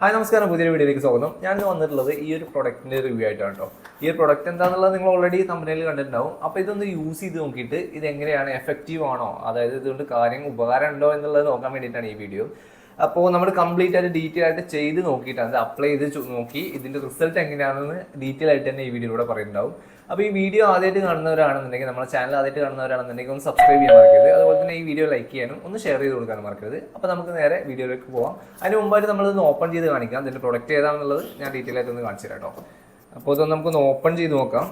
Hi നമസ്കാരം, പുതിയൊരു വീഡിയോയിലേക്ക് സ്വാഗതം. ഞാൻ വന്നിട്ടുള്ളത് ഈ ഒരു പ്രൊഡക്റ്റിൻ്റെ റിവ്യൂ ആയിട്ടാണ് കേട്ടോ. ഈ ഒരു പ്രൊഡക്റ്റ് എന്താണെന്നുള്ളത് നിങ്ങൾ ഓൾറെഡി തമ്പനയിൽ കണ്ടിട്ടുണ്ടാവും. അപ്പോൾ ഇതൊന്ന് യൂസ് ചെയ്ത് നോക്കിയിട്ട് ഇത് എങ്ങനെയാണ്, എഫക്റ്റീവ് ആണോ, അതായത് ഇതുകൊണ്ട് ഉപകാരം ഉണ്ടോ എന്നുള്ളത് നോക്കാൻ വേണ്ടിയിട്ടാണ് ഈ വീഡിയോ. അപ്പോൾ നമ്മൾ കംപ്ലീറ്റ് ആയിട്ട് ഡീറ്റെയിൽ ആയിട്ട് ചെയ്ത് നോക്കിയിട്ടാണ്, അപ്ലൈ ചെയ്ത് നോക്കി ഇതിൻ്റെ റിസൾട്ട് എങ്ങനെയാണെന്ന് ഡീറ്റെയിൽ ആയിട്ട് തന്നെ ഈ വീഡിയോയിലൂടെ പറയുന്നുണ്ടാവും. അപ്പോൾ ഈ വീഡിയോ ആദ്യമായിട്ട് കാണുന്നവരാണെന്നുണ്ടെങ്കിൽ, നമ്മുടെ ചാനൽ ആദ്യമായിട്ട് കാണുന്നവരാണെന്നുണ്ടെങ്കിൽ ഒന്ന് സബ്സ്ക്രൈബ് ചെയ്യാൻ മറക്കരുത്. അതുപോലെ തന്നെ ഈ വീഡിയോ ലൈക്ക് ചെയ്യാനും ഒന്ന് ഷെയർ ചെയ്ത് കൊടുക്കാനും മറക്കരുത്. അപ്പോൾ നമുക്ക് നേരെ വീഡിയോയിലേക്ക് പോകാം. അതിന് മുമ്പായിട്ട് നമ്മളിതൊന്ന് ഓപ്പൺ ചെയ്ത് കാണിക്കാം. ഇതിൻ്റെ പ്രൊഡക്റ്റ് ഏതാണെന്നുള്ളത് ഞാൻ ഡീറ്റെയിൽ ആയിട്ട് ഒന്ന് കാണിച്ചു തരാം കേട്ടോ. അപ്പോൾ ഇതൊന്ന് നമുക്കൊന്ന് ഓപ്പൺ ചെയ്ത് നോക്കാം.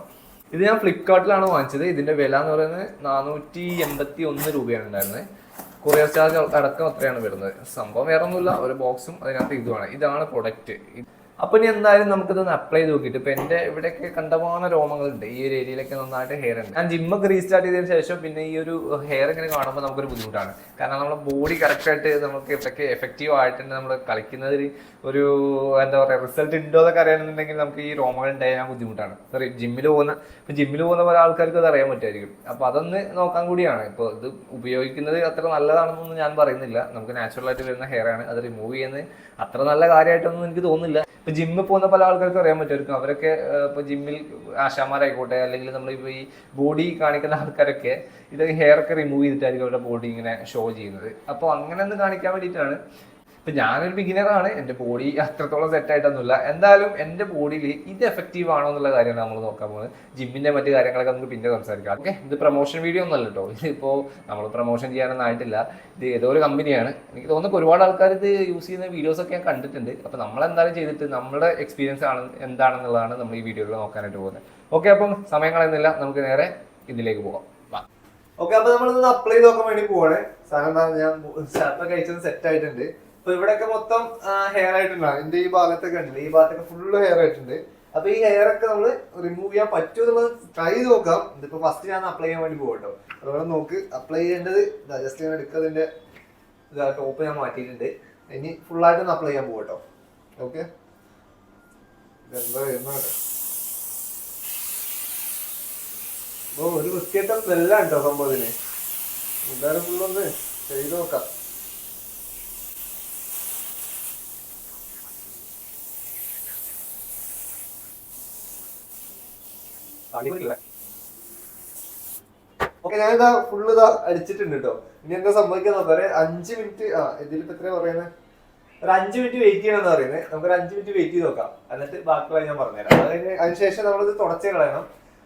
ഇത് ഞാൻ ഫ്ലിപ്കാർട്ടിലാണ് വാങ്ങിച്ചത്. ഇതിൻ്റെ വില എന്ന് പറയുന്നത് 481 രൂപയാണ് ഉണ്ടായിരുന്നത്. കൊറിയർ ചാർജ് അടക്കം അത്രയാണ് വരുന്നത്. സംഭവം വേറെ ഒന്നുമില്ല, ഒരു ബോക്സും അതിനകത്ത് ഇതാണ് പ്രൊഡക്റ്റ്. അപ്പോൾ ഇനി എന്തായാലും നമുക്കിതൊന്ന് അപ്ലൈ ചെയ്ത് നോക്കിയിട്ട്, ഇപ്പം എൻ്റെ ഇവിടെയൊക്കെ കണ്ടമാന രോമങ്ങളുണ്ട്, ഈ ഒരു ഏരിയയിലൊക്കെ നന്നായിട്ട് ഹെയർ ഉണ്ട്. ഞാൻ ജിമ്മൊക്കെ റീസ്റ്റാർട്ട് ചെയ്തതിന് ശേഷം പിന്നെ ഈ ഒരു ഹെയർ ഇങ്ങനെ കാണുമ്പോൾ നമുക്കൊരു ബുദ്ധിമുട്ടാണ്. കാരണം നമ്മുടെ ബോഡി കറക്റ്റായിട്ട് നമുക്ക് ഇതൊക്കെ എഫക്റ്റീവ് ആയിട്ടുണ്ട്. നമ്മൾ കളിക്കുന്നതിൽ ഒരു എന്താ പറയുക, റിസൾട്ട് ഉണ്ടോ എന്നൊക്കെ അറിയണമെന്നുണ്ടെങ്കിൽ നമുക്ക് ഈ രോമങ്ങൾ ഉണ്ടായാൽ ബുദ്ധിമുട്ടാണ്. സോറി, ജിമ്മിൽ പോകുന്ന പല ആൾക്കാർക്ക് അത് അറിയാൻ പറ്റുമായിരിക്കും. അപ്പോൾ അതൊന്ന് നോക്കാൻ കൂടിയാണ്. ഇപ്പോൾ ഇത് ഉപയോഗിക്കുന്നത് അത്ര നല്ലതാണെന്നൊന്നും ഞാൻ പറയുന്നില്ല. നമുക്ക് നാച്ചുറലായിട്ട് വരുന്ന ഹെയർ ആണ്, അത് റിമൂവ് ചെയ്യുന്നത് അത്ര നല്ല കാര്യമായിട്ടൊന്നും എനിക്ക് തോന്നുന്നില്ല. ഇപ്പൊ ജിമ്മിൽ പോകുന്ന പല ആൾക്കാർക്കും അറിയാൻ പറ്റുമായിരിക്കും. അവരൊക്കെ ഇപ്പൊ ജിമ്മിൽ ആശാമാരായിക്കോട്ടെ, അല്ലെങ്കിൽ നമ്മളിപ്പോൾ ഈ ബോഡി കാണിക്കുന്ന ആൾക്കാരൊക്കെ ഇത് ഹെയർ ഒക്കെ റിമൂവ് ചെയ്തിട്ടായിരിക്കും അവരുടെ ബോഡി ഇങ്ങനെ ഷോ ചെയ്യുന്നത്. അപ്പോൾ അങ്ങനെ ഒന്ന് കാണിക്കാൻ വേണ്ടിയിട്ടാണ്. ഇപ്പം ഞാനൊരു ബിഗിനറാണ്, എൻ്റെ ബോഡി അത്രത്തോളം സെറ്റായിട്ടൊന്നുമില്ല. എന്തായാലും എൻ്റെ ബോഡിയിൽ ഇത് എഫക്റ്റീവ് ആണോ എന്നുള്ള കാര്യമാണ് നമ്മൾ നോക്കാൻ പോകുന്നത്. ജിമ്മിൻ്റെ മറ്റു കാര്യങ്ങളൊക്കെ നമുക്ക് പിന്നെ സംസാരിക്കാം. ഓക്കെ, ഇത് പ്രൊമോഷൻ വീഡിയോ ഒന്നല്ല കേട്ടോ. ഇതിപ്പോൾ നമ്മൾ പ്രൊമോഷൻ ചെയ്യാനൊന്നും ആയിട്ടില്ല. ഇത് ഏതോ ഒരു കമ്പനിയാണ്. എനിക്ക് തോന്നുന്നു ഒരുപാട് ആൾക്കാർ ഇത് യൂസ് ചെയ്യുന്ന വീഡിയോസൊക്കെ ഞാൻ കണ്ടിട്ടുണ്ട്. അപ്പോൾ നമ്മളെന്തായാലും ചെയ്തിട്ട് നമ്മുടെ എക്സ്പീരിയൻസ് എന്താണെന്നുള്ളതാണ് നമ്മൾ ഈ വീഡിയോയിൽ നോക്കാനായിട്ട് പോകുന്നത്. ഓക്കെ, അപ്പം സമയം കളയുന്നില്ല, നമുക്ക് നേരെ ഇതിലേക്ക് പോകാം. ഓക്കെ, അപ്പോൾ നമ്മളിതൊന്ന് അപ്ലൈ ചെയ്ത് നോക്കാൻ വേണ്ടി പോവാണ്. സാധനം ഞാൻ ഷർട്ടൊക്കെ കഴിച്ചത് സെറ്റ് ആയിട്ടുണ്ട്. അപ്പൊ ഇവിടെയൊക്കെ മൊത്തം ഹെയർ ആയിട്ടുണ്ടാവും. എന്റെ ഈ ഭാഗത്തൊക്കെ ഉണ്ടല്ലോ, ഈ ഭാഗത്തൊക്കെ ഫുള്ള് ഹെയർ ആയിട്ടുണ്ട്. അപ്പൊ ഈ ഹെയർ ഒക്കെ നമ്മൾ റിമൂവ് ചെയ്യാൻ പറ്റുമോ എന്നുള്ളത് ട്രൈ ചെയ്ത് നോക്കാം. ഇതിപ്പോ ഫസ്റ്റ് ഞാൻ അപ്ലൈ ചെയ്യാൻ വേണ്ടി പോകട്ടോ. അതുപോലെ നോക്ക് അപ്ലൈ ചെയ്യേണ്ടത് ജസ്റ്റ് ഞാൻ എടുക്കുന്നതിന്റെ ടോപ്പ് ഞാൻ മാറ്റിയിട്ടുണ്ട്. ഇനി ഫുള്ളായിട്ടൊന്ന് അപ്ലൈ ചെയ്യാൻ പോകട്ടോ. ഓക്കെ, ഇതെന്താ വരുന്നത് ഒരു വൃത്തിയായിട്ടം വെള്ളം ഉണ്ടോ സംഭവത്തിന്. എന്തായാലും ഫുള്ളൊന്ന് ചെയ്ത് നോക്കാം. ഓക്കെ, ഞാനിതാ ഫുള്ള് അടിച്ചിട്ടുണ്ട് കേട്ടോ. ഇനി എന്താ സംഭവിക്കാൻ നോക്കാം. 5 മിനിറ്റ് ഇതിലിപ്പോ എത്രയാ പറയുന്നത്, ഒരു 5 മിനിറ്റ് വെയിറ്റ് ചെയ്യണമെന്ന് പറയുന്നത്. നമുക്കൊരു 5 മിനിറ്റ് വെയിറ്റ് ചെയ്ത് നോക്കാം. എന്നിട്ട് ബാക്കിയുള്ള ഞാൻ പറഞ്ഞുതരാം. അതിനുശേഷം നമ്മളിത് തുടച്ചേ കളയണം.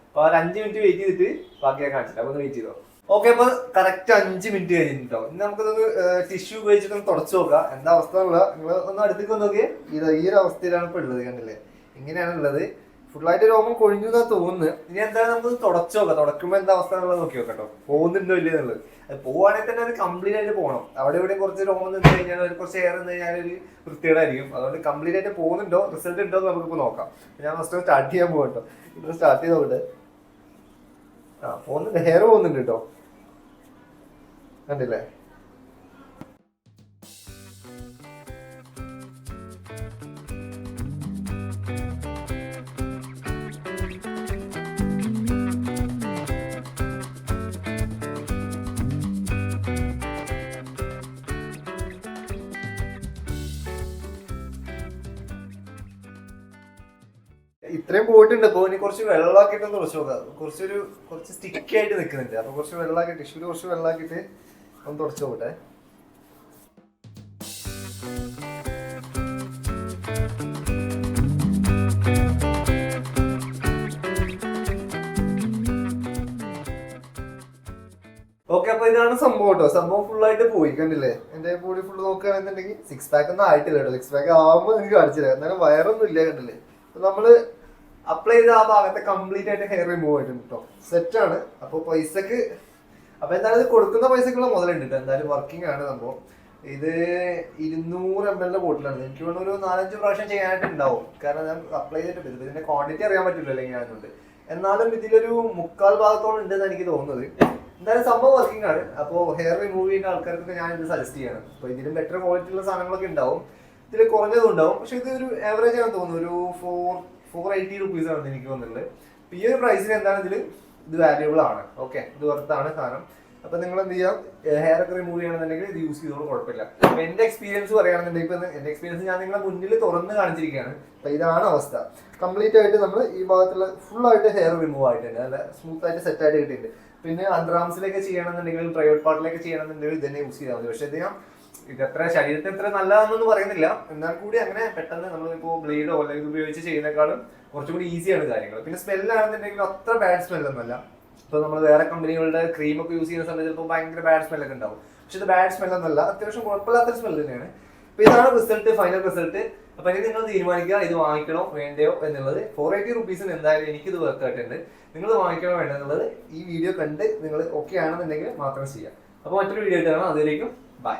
അപ്പൊ 5 മിനിറ്റ് വെയിറ്റ് ചെയ്തിട്ട് ബാക്കി ഞാൻ കാണിച്ചിട്ട് അപ്പൊ ഒന്ന് വെയിറ്റ് ചെയ്തോ. ഓക്കെ, അപ്പൊ കറക്റ്റ് 5 മിനിറ്റ് കഴിഞ്ഞിട്ടോ. ഇനി നമുക്കിതൊന്ന് ടിഷ്യൂ ഉപയോഗിച്ചിട്ടൊന്ന് തുടച്ചു നോക്കാം എന്താ അവസ്ഥ ഉള്ള. നിങ്ങൾ ഒന്ന് അടുത്തേക്ക് നോക്കിയേ. ഈ ഒരു അവസ്ഥയിലാണ് ഇപ്പൊ ഉള്ളത്, കണ്ടില്ലേ? ഇങ്ങനെയാണ് ഉള്ളത്. ഫുള്ളായിട്ട് രോമം കൊഴിഞ്ഞു എന്നാ തോന്നുന്നു. ഇനി എന്തായാലും നമുക്ക് തുടച്ചു നോക്കാം. തുടക്കുമ്പോൾ എന്താ അവസ്ഥ എന്നുള്ളത് നോക്കി നോക്കട്ടോ, പോകുന്നുണ്ടോ ഇല്ല എന്നുള്ളത്. അത് പോവുകയാണെങ്കിൽ തന്നെ അത് കംപ്ലീറ്റ് ആയിട്ട് പോകണം. അവിടെ ഇവിടെ കുറച്ച് രോമം നിന്ന് കഴിഞ്ഞാൽ, കുറച്ച് എയർ നിന്ന് കഴിഞ്ഞാൽ ഒരു വൃത്തികേടായിരിക്കും. അതുകൊണ്ട് കംപ്ലീറ്റ് ആയിട്ട് പോകുന്നുണ്ടോ, റിസൾട്ട് ഉണ്ടോ എന്ന് നമുക്കിപ്പോൾ നോക്കാം. ഞാൻ ഫസ്റ്റ് സ്റ്റാർട്ട് ചെയ്യാൻ പോകട്ടോ. ഇവിടെ സ്റ്റാർട്ട് ചെയ്ത് നോക്കട്ടെ. പോകുന്നുണ്ട്, ഹെയർ പോകുന്നുണ്ട് കേട്ടോ, കണ്ടില്ലേ? ഇത്രയും പോയിട്ടുണ്ട്. ഇപ്പോൾ ഇനി കുറച്ച് വെള്ളമാക്കിയിട്ടൊന്ന് കുറച്ച് നോക്കാം. കുറച്ച് സ്റ്റിക്കി ആയിട്ട് നിൽക്കുന്നുണ്ട്. അപ്പൊ കുറച്ച് വെള്ളമാക്കി, ടിഷ്യൂല് കുറച്ച് വെള്ളമാക്കിയിട്ട് ഒന്ന് തുടച്ചു നോക്കട്ടെ. ഓക്കെ, അപ്പൊ ഇതാണ് സംഭവം കേട്ടോ. സംഭവം ഫുള്ളായിട്ട് പോയി, കണ്ടില്ലേ? എന്റെ ബോഡി ഫുള്ള് നോക്കുകയാണെന്നുണ്ടെങ്കിൽ 6 പാക്ക് ഒന്നും ആയിട്ടില്ല കേട്ടോ. 6 പാക്ക് ആവുമ്പോൾ എനിക്ക് കാണിച്ചില്ല. എന്നാലും വയറൊന്നും ഇല്ല, കണ്ടില്ലേ? അപ്പൊ നമ്മള് അപ്ലൈ ചെയ്ത ആ ഭാഗത്തെ കംപ്ലീറ്റ് ആയിട്ട് ഹെയർ റിമൂവ് ആയിട്ടുണ്ട് കേട്ടോ. സെറ്റാണ്. അപ്പോൾ പൈസക്ക് അപ്പൊ എന്തായാലും ഇത് കൊടുക്കുന്ന പൈസക്കുള്ള മുതലുണ്ട് കേട്ടോ. എന്തായാലും വർക്കിംഗ് ആണ് സംഭവം. ഇത് 200 ml ബോട്ടിലാണ്. എനിക്ക് വേണം ഒരു 4-5 പ്രാവശ്യം ചെയ്യാനായിട്ട് ഉണ്ടാവും. കാരണം ഞാൻ അപ്ലൈ ചെയ്തിട്ടുണ്ട്. ഇതിന്റെ ക്വാണ്ടിറ്റി അറിയാൻ പറ്റില്ല അല്ലെങ്കിൽ ഞാനുണ്ട്. എന്നാലും ഇതിലൊരു 3/4 ഭാഗത്തോളം ഉണ്ടെന്ന് എനിക്ക് തോന്നുന്നത്. എന്തായാലും സംഭവം വർക്കിംഗ് ആണ്. അപ്പോൾ ഹെയർ റിമൂവ് ചെയ്യുന്ന ആൾക്കാർക്ക് ഞാൻ ഇത് സജസ്റ്റ് ചെയ്യണം. അപ്പൊ ഇതിലും ബെറ്റർ ക്വാളിറ്റി ഉള്ള സാധനങ്ങളൊക്കെ ഉണ്ടാവും, ഇതിൽ കുറഞ്ഞതും ഉണ്ടാവും. പക്ഷെ ഇത് ഒരു ആവറേജ് ആണെന്ന് തോന്നുന്നു. ഒരു 480 rupees ആണ് എനിക്ക് വന്നിട്ടുള്ളത്. ഈ ഒരു പ്രൈസിന് എന്താണ് ഇത് വാല്യൂബിൾ ആണ്. ഓക്കെ, ഇത് വർത്താണ് സാധനം. അപ്പൊ നിങ്ങൾ എന്ത് ചെയ്യാം, ഹെയർ ഒക്കെ റിമൂവ് ചെയ്യണമെന്നുണ്ടെങ്കിൽ ഇത് യൂസ് ചെയ്തോളൂ, കുഴപ്പമില്ല. അപ്പൊ എന്റെ എക്സ്പീരിയൻസ് പറയുകയാണെന്നുണ്ടെങ്കിൽ ഇപ്പൊ എന്റെ എക്സ്പീരിയൻസ് ഞാൻ നിങ്ങളെ മുന്നിൽ തുറന്ന് കാണിച്ചിരിക്കുകയാണ്. അപ്പൊ ഇതാണ് അവസ്ഥ. കംപ്ലീറ്റ് ആയിട്ട് നമ്മൾ ഈ ഭാഗത്തുള്ള ഫുൾ ആയിട്ട് ഹെയർ റിമൂവ് ആയിട്ടുണ്ട്, നല്ല സ്മൂത്ത് ആയിട്ട് സെറ്റ് ആയിട്ട് കിട്ടിയിട്ടുണ്ട്. പിന്നെ അണ്ടർആംസിലേക്ക് ചെയ്യണമെന്നുണ്ടെങ്കിലും പ്രൈവറ്റ് പാർട്ടിലേക്ക് ചെയ്യണമെന്നുണ്ടെങ്കിൽ ഇതന്നെ യൂസ് ചെയ്താൽ മതി. പക്ഷെ ഇത് ഞാൻ ഇതെത്ര ശരീരത്തിന് എത്ര നല്ലതാണെന്നൊന്നും പറയുന്നില്ല, എന്നാൽ കൂടി അങ്ങനെ പെട്ടെന്ന് നമ്മളിപ്പോൾ ബ്ലേഡോ അല്ലെങ്കിൽ ഉപയോഗിച്ച് ചെയ്യുന്നേക്കാളും കുറച്ചും കൂടി ഈസിയാണ് കാര്യങ്ങൾ. പിന്നെ സ്മെല്ലാണെന്നുണ്ടെങ്കിൽ അത്ര ബാഡ് സ്മെല്ലൊന്നുമല്ല. ഇപ്പോൾ നമ്മൾ വേറെ കമ്പനികളുടെ ക്രീമൊക്കെ യൂസ് ചെയ്യുന്ന സമയത്ത് ചിലപ്പോൾ ഭയങ്കര ബാഡ് സ്മെല്ലൊക്കെ ഉണ്ടാവും. പക്ഷെ ഇത് ബാഡ് സ്മെല്ലൊന്നുമല്ല, അത്യാവശ്യം കുഴപ്പമില്ലാത്തൊരു സ്മെല്ല് തന്നെയാണ്. അപ്പോൾ ഇതാണ് റിസൾട്ട്, ഫൈനൽ റിസൾട്ട്. അപ്പോൾ ഇനി നിങ്ങൾ തീരുമാനിക്കുക ഇത് വാങ്ങിക്കണോ വേണ്ടയോ എന്നുള്ളത്. 480 റുപ്പീസിന് എന്തായാലും എനിക്കിത് വർത്ത് ആയിട്ടുണ്ട്. നിങ്ങൾ വാങ്ങിക്കണോ വേണ്ടോ എന്നുള്ളത് ഈ വീഡിയോ കണ്ട് നിങ്ങൾ ഓക്കെ ആണെന്നുണ്ടെങ്കിൽ മാത്രം ചെയ്യാം. അപ്പോൾ മറ്റൊരു വീഡിയോ ആയിട്ട് കാണാം. അതിലേക്കും ബൈ.